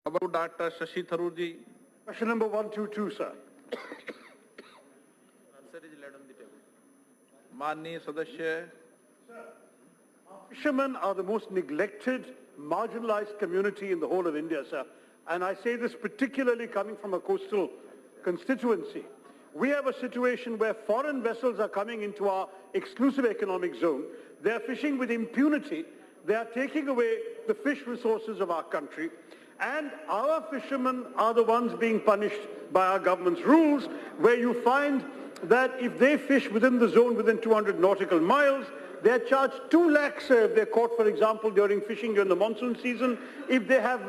About Dr. Sashi Tharoor ji. Question number 122, sir. Answer is laid on the table. Manni Sadasya. Fishermen are the most neglected, marginalized community in the whole of India, sir. And I say this particularly coming from a coastal constituency. We have a situation where foreign vessels are coming into our exclusive economic zone. They are fishing with impunity. They are taking away the fish resources of our country. And our fishermen are the ones being punished by our government's rules, where you find that if they fish within the zone within 200 nautical miles, they are charged 2 lakhs if they're caught, for example, during fishing during the monsoon season. If they have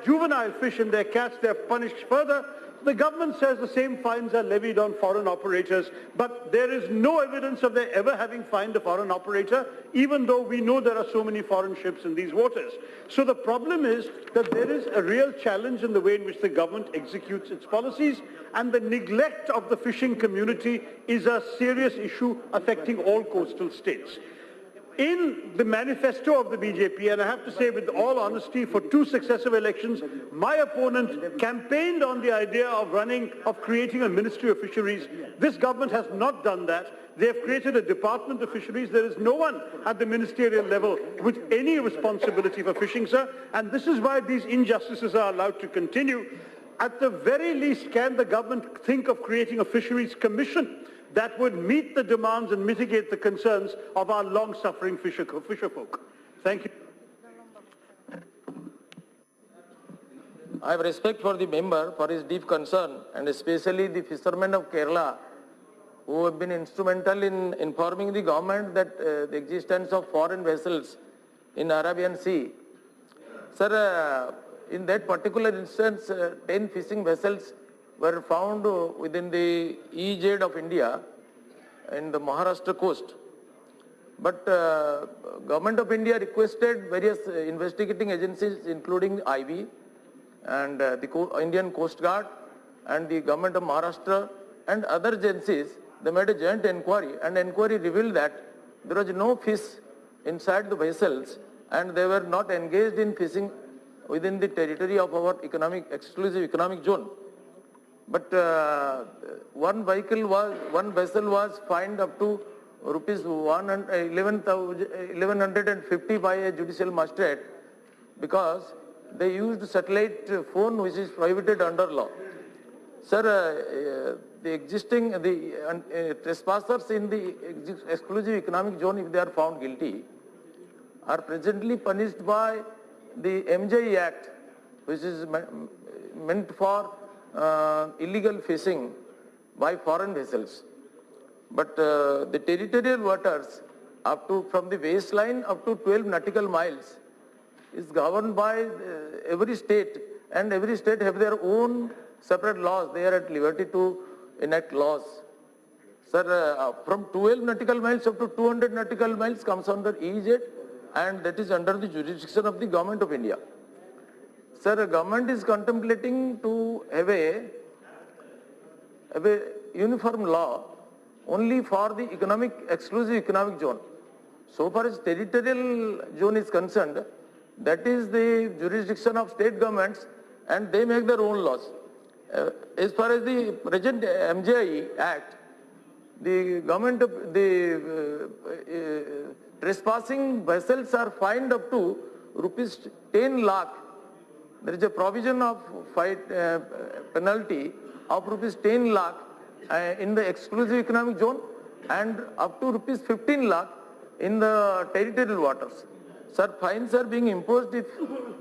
juvenile fish in their catch, they're punished further. The government says the same fines are levied on foreign operators, but there is no evidence of their ever having fined a foreign operator, even though we know there are so many foreign ships in these waters. So the problem is that there is a real challenge in the way in which the government executes its policies, and the neglect of the fishing community is a serious issue affecting all coastal states. In the manifesto of the BJP, and I have to say with all honesty, for 2 successive elections, my opponent campaigned on the idea of creating a Ministry of Fisheries. This government has not done that. They have created a Department of Fisheries. There is no one at the ministerial level with any responsibility for fishing, sir. And this is why these injustices are allowed to continue. At the very least, can the government think of creating a Fisheries Commission that would meet the demands and mitigate the concerns of our long-suffering fisher folk? Thank you. I have respect for the member for his deep concern, and especially the fishermen of Kerala who have been instrumental in informing the government that the existence of foreign vessels in Arabian Sea. Sir, in that particular instance, 10 fishing vessels were found within the EEZ of India in the Maharashtra coast. But Government of India requested various investigating agencies, including IB and the Indian Coast Guard and the Government of Maharashtra and other agencies. They made a joint inquiry, and the inquiry revealed that there was no fish inside the vessels, and they were not engaged in fishing within the territory of our exclusive economic zone. But one vessel was fined up to rupees 1150 by a judicial magistrate because they used satellite phone, which is prohibited under law. Sir, the trespassers in the exclusive economic zone, if they are found guilty, are presently punished by the MJ Act, which is meant for illegal fishing by foreign vessels. But the territorial waters from the waistline up to 12 nautical miles is governed by every state, and every state have their own separate laws. They are at liberty to enact laws. Sir, from 12 nautical miles up to 200 nautical miles comes under EEZ, and that is under the jurisdiction of the Government of India. Sir, the government is contemplating to have a uniform law only for the exclusive economic zone. So far as territorial zone is concerned, that is the jurisdiction of state governments, and they make their own laws. As far as the present MJI Act, the government of trespassing vessels are fined up to rupees 10 lakh. There is a provision of penalty of rupees 10 lakh in the exclusive economic zone and up to rupees 15 lakh in the territorial waters. Sir, fines are being imposed if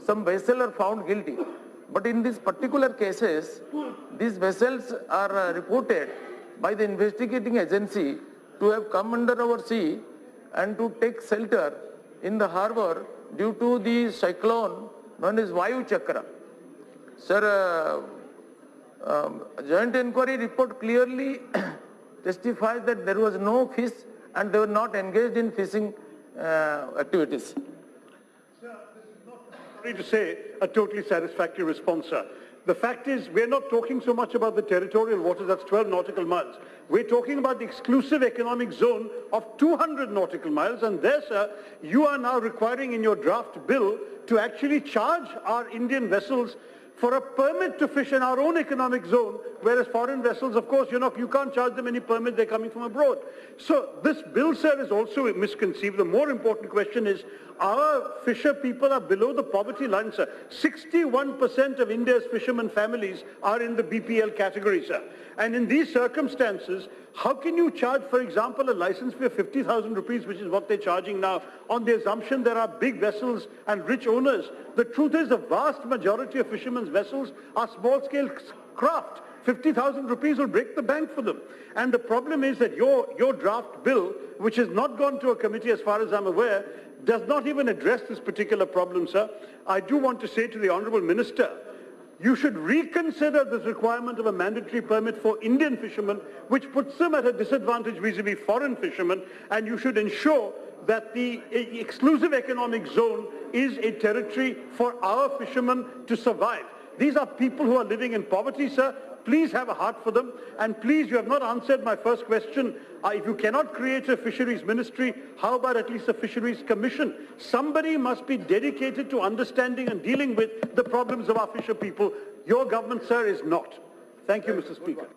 some vessel are found guilty. But in these particular cases, these vessels are reported by the investigating agency to have come under our sea and to take shelter in the harbor due to the cyclone known as Vayu Chakra. Sir, joint inquiry report clearly testifies that there was no fish and they were not engaged in fishing activities. Sir, this is not to say a totally satisfactory response, sir. The fact is, we're not talking so much about the territorial waters, that's 12 nautical miles. We're talking about the exclusive economic zone of 200 nautical miles, and there, sir, you are now requiring in your draft bill to actually charge our Indian vessels for a permit to fish in our own economic zone, whereas foreign vessels, of course, you can't charge them any permit, they're coming from abroad. So this bill, sir, is also misconceived. The more important question is, our fisher people are below the poverty line, sir. 61% of India's fishermen families are in the BPL category, sir. And in these circumstances, how can you charge, for example, a license fee of 50,000 rupees, which is what they're charging now, on the assumption there are big vessels and rich owners? The truth is, the vast majority of fishermen's vessels are small-scale craft. 50,000 rupees will break the bank for them. And the problem is that your draft bill, which has not gone to a committee as far as I'm aware, does not even address this particular problem, sir. I do want to say to the Honourable Minister, you should reconsider this requirement of a mandatory permit for Indian fishermen, which puts them at a disadvantage vis-a-vis foreign fishermen, and you should ensure that the exclusive economic zone is a territory for our fishermen to survive. These are people who are living in poverty, sir. Please have a heart for them. And please, you have not answered my first question. If you cannot create a fisheries ministry, how about at least a fisheries commission? Somebody must be dedicated to understanding and dealing with the problems of our fisher people. Your government, sir, is not. Thank you, Mr. Speaker.